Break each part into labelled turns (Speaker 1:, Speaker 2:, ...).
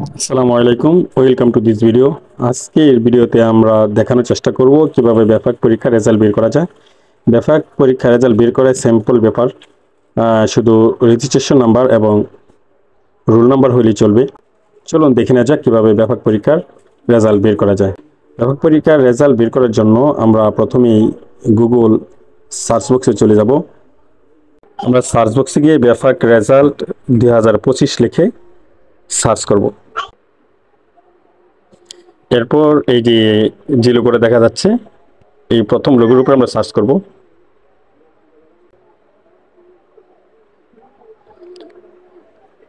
Speaker 1: আসসালামু আলাইকুম, welcome to this video. আজকের ভিডিওতে আমরা দেখানোর চেষ্টা করব কিভাবে ব্যাপক পরীক্ষার রেজাল্ট বের করা যায়। ব্যাপক পরীক্ষার রেজাল্ট বের করার সিম্পল ব্যাপার, শুধু রেজিস্ট্রেশন নাম্বার এবং রোল নাম্বার হলেই চলবে। চলুন দেখে নেওয়া যাক কীভাবে ব্যাপক পরীক্ষার রেজাল্ট বের করা যায়। ব্যাপক পরীক্ষার রেজাল্ট বের করার জন্য আমরা প্রথমেই গুগল সার্চ বক্সে চলে যাব। আমরা সার্চ বক্সে গিয়ে ব্যাপক রেজাল্ট 2025 লিখে সার্চ করব। এরপর এই যে লোগোটা দেখা যাচ্ছে, এই প্রথম লোগোর উপর আমরা সার্চ করব।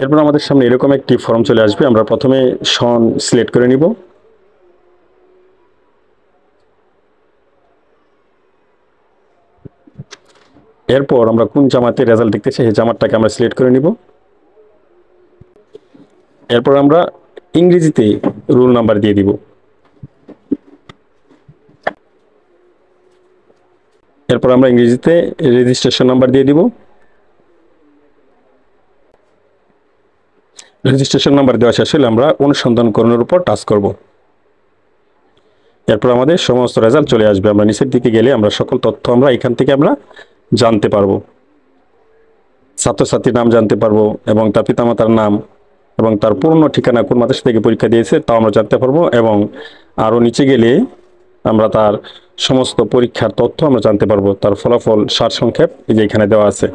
Speaker 1: এরপর আমাদের সামনে এরকম একটি ফর্ম চলে আসবে। আমরা প্রথমে সন সিলেক্ট করে নিব। এরপর আমরা কোন জামাতের রেজাল্ট দেখতে চাই সেই জামাতটাকে আমরা সিলেক্ট করে নিব। এরপর আমরা ইংরেজিতে রোল নাম্বার দিয়ে দিব। এরপর আমরা ইংরেজিতে রেজিস্ট্রেশন নাম্বার দিয়ে দিব। রেজিস্ট্রেশন নাম্বার দেওয়া শেষ হলে আমরা অনুসন্ধান করণের উপর টাচ করব। এরপর আমাদের সমস্ত রেজাল্ট চলে আসবে। আমরা নিচের দিকে গেলে আমরা সকল তথ্য আমরা এখান থেকে আমরা জানতে পারবো। ছাত্রছাত্রীর নাম জানতে পারবো এবং তার পিতামাতার নাম এবং তার পূর্ণ ঠিকানা, কোন মাদ্রাসা থেকে পরীক্ষা দিয়েছে তাও আমরা জানতে পারবো। এবং আরও নিচে গেলে আমরা তার সমস্ত পরীক্ষার তথ্য আমরা জানতে পারবো। তার ফলাফল সারসংক্ষেপ এই যে এখানে দেওয়া আছে।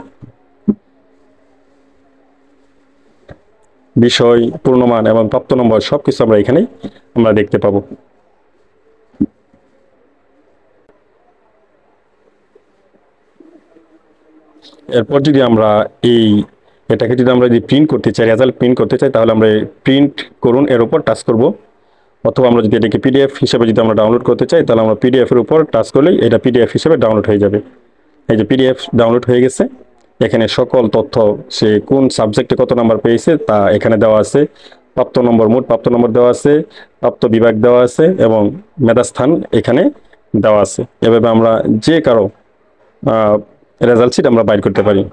Speaker 1: বিষয়, পূর্ণমান এবং প্রাপ্ত নম্বর সবকিছু আমরা এখানে আমরা দেখতে পাবো। এরপর যদি আমরা এটাকে যদি আমরা প্রিন্ট করতে চাই, রেজাল্ট প্রিন্ট করতে চাই, তাহলে আমরা প্রিন্ট করুন এর উপর টাচ করব। অথবা আমরা যদি এটাকে পিডিএফ হিসেবে যদি আমরা ডাউনলোড করতে চাই, তাহলে আমরা পিডিএফ এর উপর টাচ করলেই এটা পিডিএফ হিসেবে ডাউনলোড হয়ে যাবে। এই যে পিডিএফ ডাউনলোড হয়ে গেছে। এখানে সকল তথ্য, সে কোন সাবজেক্টে কত নাম্বার পেয়েছে তা এখানে দেওয়া আছে। প্রাপ্ত নম্বর, মোট প্রাপ্ত নম্বর দেওয়া আছে, প্রাপ্ত বিভাগ দেওয়া আছে এবং মেধাস্থান এখানে দেওয়া আছে। এভাবে আমরা যে কারো রেজাল্ট শিট আমরা বাইর করতে পারি।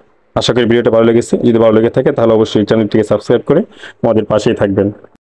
Speaker 1: আশা করি ভিডিওটা ভালো লেগেছে। যদি ভালো লেগে থাকে তাহলে অবশ্যই চ্যানেলটিকে সাবস্ক্রাইব করে আমাদের পাশেই থাকবেন।